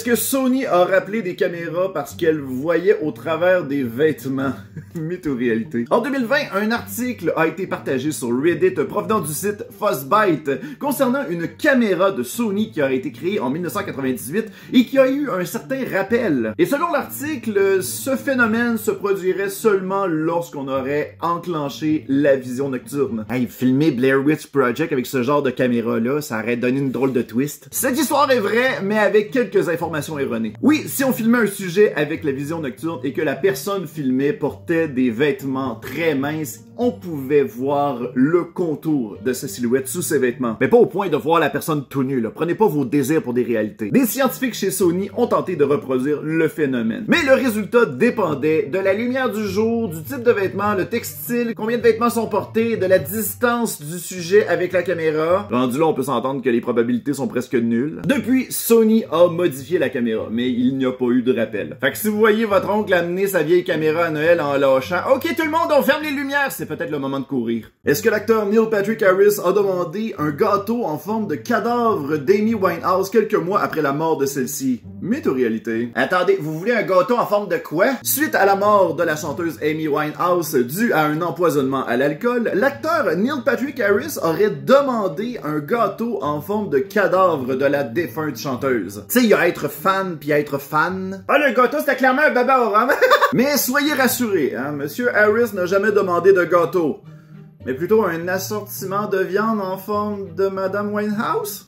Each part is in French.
que Sony a rappelé des caméras parce qu'elle voyait au travers des vêtements? Mythe ou réalité? En 2020, un article a été partagé sur Reddit provenant du site Fuzzbite concernant une caméra de Sony qui a été créée en 1998 et qui a eu un certain rappel. Et selon l'article, ce phénomène se produirait seulement lorsqu'on aurait enclenché la vision nocturne. Hey, filmer Blair Witch Project avec ce genre de caméra-là, ça aurait donné une drôle de twist. Cette histoire est vraie, mais avec quelques informations erronées. Oui, si on filmait un sujet avec la vision nocturne et que la personne filmée portait des vêtements très minces, on pouvait voir le contour de sa silhouette sous ses vêtements. Mais pas au point de voir la personne tout nue, là. Prenez pas vos désirs pour des réalités. Des scientifiques chez Sony ont tenté de reproduire le phénomène. Mais le résultat dépendait de la lumière du jour, du type de vêtements, le textile, combien de vêtements sont portés, de la distance du sujet avec la caméra. Rendu là, on peut s'entendre que les probabilités sont presque nulles. Depuis, Sony a modifié la caméra, mais il n'y a pas eu de rappel. Fait que si vous voyez votre oncle amener sa vieille caméra à Noël en lâchant « Ok, tout le monde, on ferme les lumières », c'est peut-être le moment de courir. Est-ce que l'acteur Neil Patrick Harris a demandé un gâteau en forme de cadavre d'Amy Winehouse quelques mois après la mort de celle-ci? Mythe ou réalité? Attendez, vous voulez un gâteau en forme de quoi? Suite à la mort de la chanteuse Amy Winehouse due à un empoisonnement à l'alcool, l'acteur Neil Patrick Harris aurait demandé un gâteau en forme de cadavre de la défunte chanteuse. Tu sais, il y a être fan puis être fan. Ah, le gâteau, c'était clairement un baba au rhum. Mais soyez rassurés, hein, Monsieur Harris n'a jamais demandé de gâteau, mais plutôt un assortiment de viande en forme de Madame Winehouse?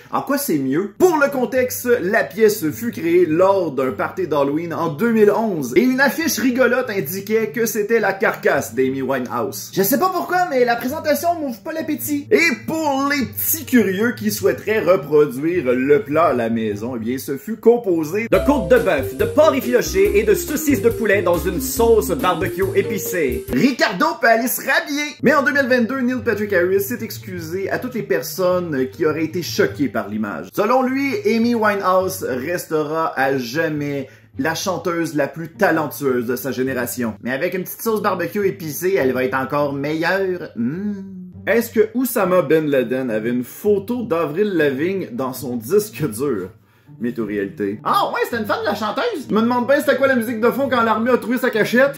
En quoi c'est mieux? Pour le contexte, la pièce fut créée lors d'un party d'Halloween en 2011 et une affiche rigolote indiquait que c'était la carcasse d'Amy Winehouse. Je sais pas pourquoi, mais la présentation m'ouvre pas l'appétit. Et pour les petits curieux qui souhaiteraient reproduire le plat à la maison, eh bien ce fut composé de côtes de bœuf, de porc effiloché et de saucisses de poulet dans une sauce barbecue épicée. Ricardo peut aller se rhabiller! Mais en 2022, Neil Patrick Harris s'est excusé à toutes les personnes qui auraient été choquées par l'image. Selon lui, Amy Winehouse restera à jamais la chanteuse la plus talentueuse de sa génération. Mais avec une petite sauce barbecue épicée, elle va être encore meilleure. Est-ce que Oussama Ben Laden avait une photo d'Avril Lavigne dans son disque dur? Mythe ou réalité? Ah ouais, c'était une fan de la chanteuse? Je me demande bien c'était quoi la musique de fond quand l'armée a trouvé sa cachette?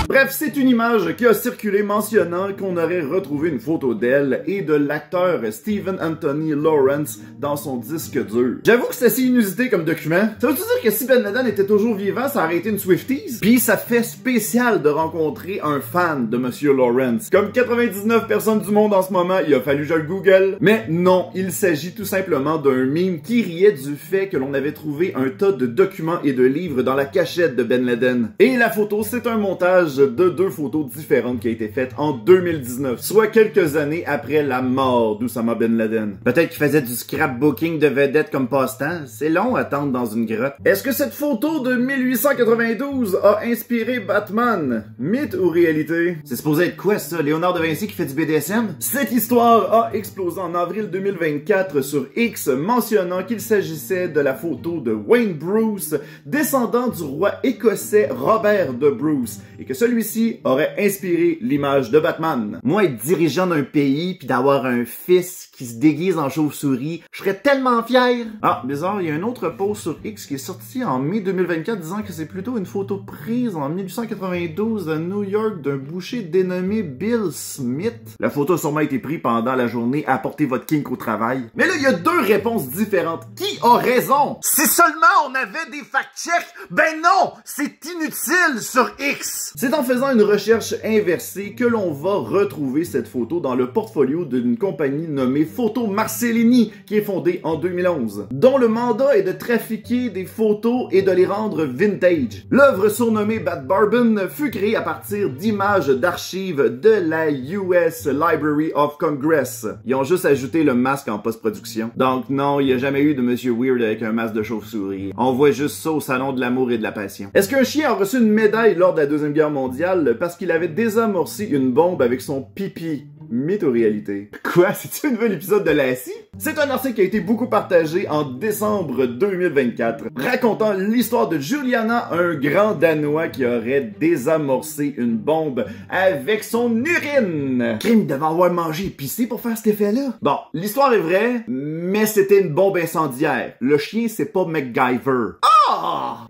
Bref, c'est une image qui a circulé mentionnant qu'on aurait retrouvé une photo d'elle et de l'acteur Stephen Anthony Lawrence dans son disque dur. J'avoue que c'est assez inusité comme document. Ça veut-tu dire que si Ben Laden était toujours vivant, ça aurait été une Swifties? Puis ça fait spécial de rencontrer un fan de Monsieur Lawrence. Comme 99 personnes du monde en ce moment, il a fallu que je le Google. Mais non, il s'agit tout simplement d'un meme qui riait du fait que l'on avait trouvé un tas de documents et de livres dans la cachette de Ben Laden. Et la photo, c'est un montage de deux photos différentes qui a été faite en 2019, soit quelques années après la mort d'Oussama Ben Laden. Peut-être qu'il faisait du scrapbooking de vedettes comme passe-temps. C'est long à attendre dans une grotte. Est-ce que cette photo de 1892 a inspiré Batman? Mythe ou réalité? C'est supposé être quoi ça? Léonard de Vinci qui fait du BDSM? Cette histoire a explosé en avril 2024 sur X, mentionnant qu'il s'agissait de la photo de Wayne Bruce, descendant du roi écossais Robert de Bruce, et que celui-ci aurait inspiré l'image de Batman. Moi, être dirigeant d'un pays puis d'avoir un fils qui se déguise en chauve-souris, je serais tellement fier! Ah, bizarre, il y a un autre post sur X qui est sorti en mai 2024 disant que c'est plutôt une photo prise en 1892 à New York d'un boucher dénommé Bill Smith. La photo a sûrement été prise pendant la journée à apporter votre kink au travail. Mais là, il y a deux réponses différentes. Qui a raison? Si seulement on avait des fact-checks, ben non! C'est inutile sur X! C'est en faisant une recherche inversée que l'on va retrouver cette photo dans le portfolio d'une compagnie nommée Photo Marcellini, qui est fondée en 2011, dont le mandat est de trafiquer des photos et de les rendre vintage. L'œuvre surnommée Bad Barbon fut créée à partir d'images d'archives de la US Library of Congress. Ils ont juste ajouté le masque en post-production. Donc non, il n'y a jamais eu de Monsieur Weird avec un masque de chauve-souris. On voit juste ça au Salon de l'amour et de la passion. Est-ce qu'un chien a reçu une médaille lors de la Deuxième Guerre mondiale parce qu'il avait désamorcé une bombe avec son pipi? Mythe ou réalité? Quoi? C'est-tu un nouvel épisode de Lassie? C'est un article qui a été beaucoup partagé en décembre 2024, racontant l'histoire de Juliana, un grand Danois qui aurait désamorcé une bombe avec son urine. Crime, il devait avoir mangé et pissé pour faire cet effet-là. Bon, l'histoire est vraie, mais c'était une bombe incendiaire. Le chien, c'est pas MacGyver.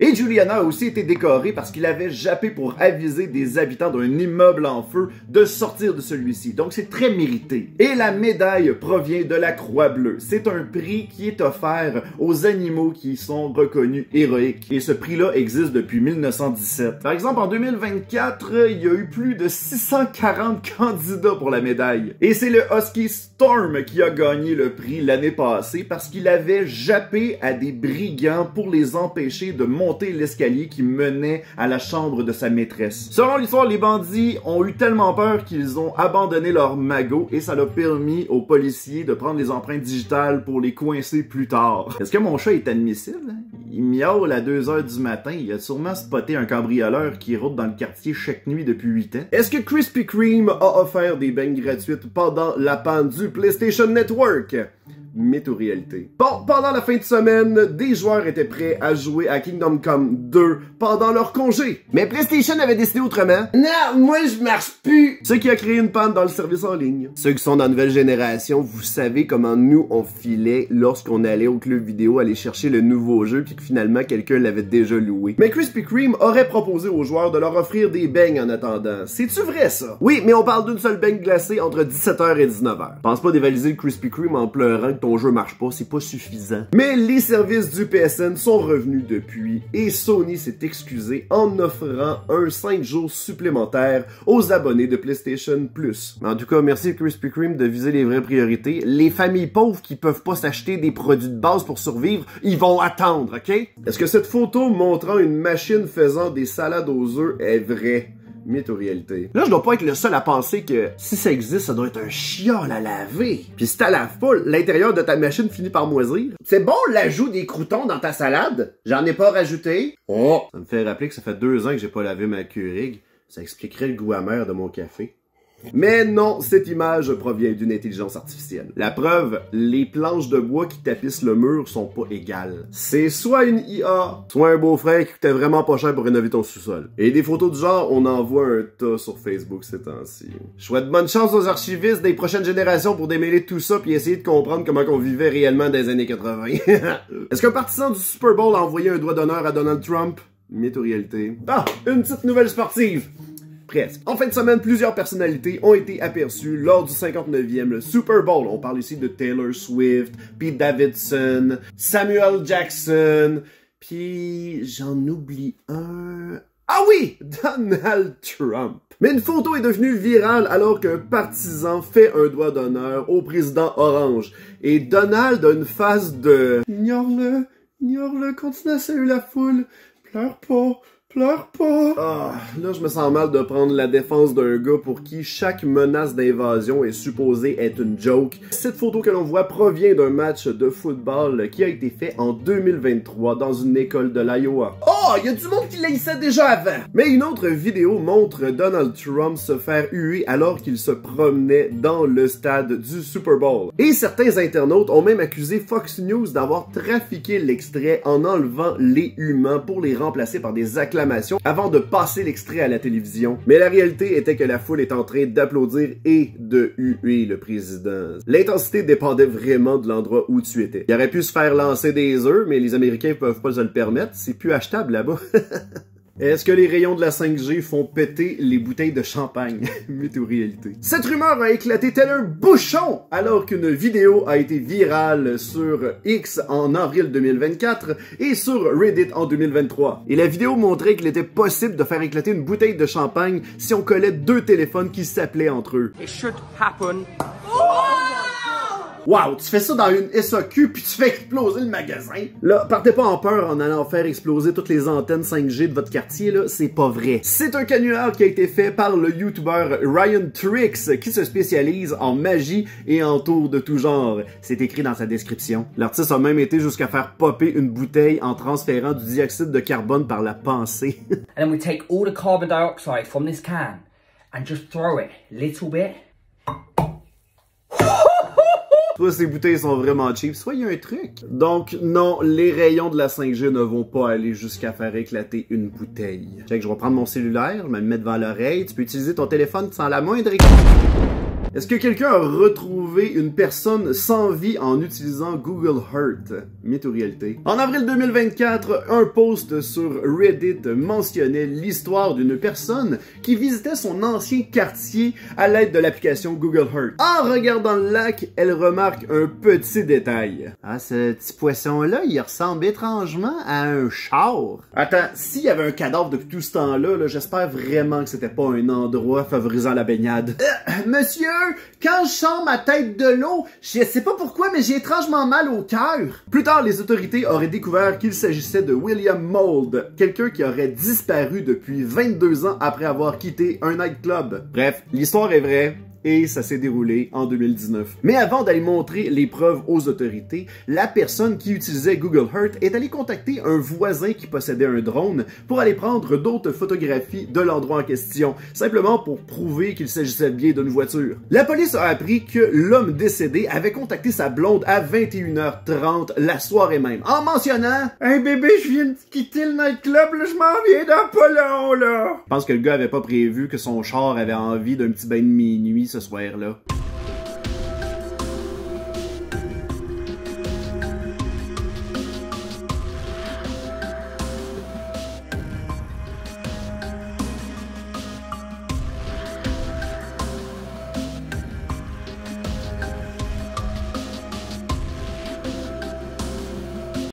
Et Juliana a aussi été décoré parce qu'il avait jappé pour aviser des habitants d'un immeuble en feu de sortir de celui-ci. Donc c'est très mérité. Et la médaille provient de la Croix-Bleue. C'est un prix qui est offert aux animaux qui sont reconnus héroïques. Et ce prix-là existe depuis 1917. Par exemple, en 2024, il y a eu plus de 640 candidats pour la médaille. Et c'est le Husky Storm qui a gagné le prix l'année passée parce qu'il avait jappé à des brigands pour les empêcher de monter l'escalier qui menait à la chambre de sa maîtresse. Selon l'histoire, les bandits ont eu tellement peur qu'ils ont abandonné leur magot et ça l'a permis aux policiers de prendre les empreintes digitales pour les coincer plus tard. Est-ce que mon chat est admissible? Il miaule à 2h du matin. Il a sûrement spoté un cambrioleur qui rôde dans le quartier chaque nuit depuis 8 ans. Est-ce que Krispy Kreme a offert des beignes gratuites pendant la panne du PlayStation Network? Mythe ou réalité? Bon, pendant la fin de semaine, des joueurs étaient prêts à jouer à Kingdom Come 2 pendant leur congé. Mais PlayStation avait décidé autrement. Non, moi je marche plus! Ce qui a créé une panne dans le service en ligne. Ceux qui sont dans la nouvelle génération, vous savez comment nous on filait lorsqu'on allait au club vidéo aller chercher le nouveau jeu puis que finalement quelqu'un l'avait déjà loué. Mais Krispy Kreme aurait proposé aux joueurs de leur offrir des beignes en attendant. C'est-tu vrai ça? Oui, mais on parle d'une seule beigne glacée entre 17h et 19h. Pense pas dévaliser le Krispy Kreme en pleurant que ton jeu marche pas, c'est pas suffisant. Mais les services du PSN sont revenus depuis et Sony s'est excusé en offrant un 5 jours supplémentaire aux abonnés de PlayStation Plus. En tout cas, merci Krispy Kreme de viser les vraies priorités. Les familles pauvres qui peuvent pas s'acheter des produits de base pour survivre, ils vont attendre, ok? Est-ce que cette photo montrant une machine faisant des salades aux œufs est vraie? Mythe ou réalité? Là, je dois pas être le seul à penser que si ça existe, ça doit être un chiol à laver. Puis si t'as laves pas, l'intérieur de ta machine finit par moisir. C'est bon l'ajout des croûtons dans ta salade? J'en ai pas rajouté. Oh! Ça me fait rappeler que ça fait 2 ans que j'ai pas lavé ma Keurig. Ça expliquerait le goût amer de mon café. Mais non, cette image provient d'une intelligence artificielle. La preuve, les planches de bois qui tapissent le mur sont pas égales. C'est soit une IA, soit un beau-frère qui coûtait vraiment pas cher pour rénover ton sous-sol. Et des photos du genre, on en voit un tas sur Facebook ces temps-ci. Je souhaite bonne chance aux archivistes des prochaines générations pour démêler tout ça puis essayer de comprendre comment on vivait réellement dans les années 80. Est-ce qu'un partisan du Super Bowl a envoyé un doigt d'honneur à Donald Trump? Mythe ou réalité? Ah, une petite nouvelle sportive! Presque. En fin de semaine, plusieurs personnalités ont été aperçues lors du 59e Super Bowl. On parle ici de Taylor Swift, Pete Davidson, Samuel Jackson, puis j'en oublie un... Ah oui! Donald Trump. Mais une photo est devenue virale alors qu'un partisan fait un doigt d'honneur au président Orange. Et Donald a une face de... Ignore-le, continue à saluer la foule, pleure pas. Pleure pas! Ah, là, je me sens mal de prendre la défense d'un gars pour qui chaque menace d'invasion est supposée être une joke. Cette photo que l'on voit provient d'un match de football qui a été fait en 2023 dans une école de l'Iowa. Oh, il y a du monde qui l'haïssait déjà avant! Mais une autre vidéo montre Donald Trump se faire huer alors qu'il se promenait dans le stade du Super Bowl. Et certains internautes ont même accusé Fox News d'avoir trafiqué l'extrait en enlevant les humains pour les remplacer par des acclamations avant de passer l'extrait à la télévision. Mais la réalité était que la foule est en train d'applaudir et de huer le président. L'intensité dépendait vraiment de l'endroit où tu étais. Il aurait pu se faire lancer des œufs, mais les Américains peuvent pas se le permettre. C'est plus achetable là-bas. Est-ce que les rayons de la 5G font péter les bouteilles de champagne? Mythe ou réalité? Cette rumeur a éclaté tel un bouchon alors qu'une vidéo a été virale sur X en avril 2024 et sur Reddit en 2023. Et la vidéo montrait qu'il était possible de faire éclater une bouteille de champagne si on collait 2 téléphones qui s'appelaient entre eux. It should happen. Wow, tu fais ça dans une SAQ puis tu fais exploser le magasin. Là, partez pas en peur en allant faire exploser toutes les antennes 5G de votre quartier, là, c'est pas vrai. C'est un canular qui a été fait par le YouTuber Ryan Trix qui se spécialise en magie et en tours de tout genre. C'est écrit dans sa description. L'artiste a même été jusqu'à faire popper une bouteille en transférant du dioxyde de carbone par la pensée. And then we take all the carbon dioxide from this can and just throw it a little bit Toi, ces bouteilles sont vraiment cheap. Soit il y a un truc. Donc, non, les rayons de la 5G ne vont pas aller jusqu'à faire éclater une bouteille. Check, je vais prendre mon cellulaire, je vais me mettre devant l'oreille. Tu peux utiliser ton téléphone sans la moindre écoute. Est-ce que quelqu'un a retrouvé une personne sans vie en utilisant Google Earth? Mythe ou réalité? En avril 2024, un post sur Reddit mentionnait l'histoire d'une personne qui visitait son ancien quartier à l'aide de l'application Google Earth. En regardant le lac, elle remarque un petit détail. Ah, ce petit poisson-là, il ressemble étrangement à un char. Attends, s'il y avait un cadavre depuis tout ce temps-là, j'espère vraiment que c'était pas un endroit favorisant la baignade. Monsieur! Quand je sors ma tête de l'eau, je sais pas pourquoi, mais j'ai étrangement mal au cœur. Plus tard, les autorités auraient découvert qu'il s'agissait de William Mould, quelqu'un qui aurait disparu depuis 22 ans après avoir quitté un nightclub. Bref, l'histoire est vraie. Et ça s'est déroulé en 2019. Mais avant d'aller montrer les preuves aux autorités, la personne qui utilisait Google Earth est allée contacter un voisin qui possédait un drone pour aller prendre d'autres photographies de l'endroit en question, simplement pour prouver qu'il s'agissait bien d'une voiture. La police a appris que l'homme décédé avait contacté sa blonde à 21h30 la soirée même, en mentionnant « Hey bébé, je viens de quitter le nightclub, là, je m'en viens dans pas long, là! » Je pense que le gars avait pas prévu que son char avait envie d'un petit bain de minuit ce soir-là.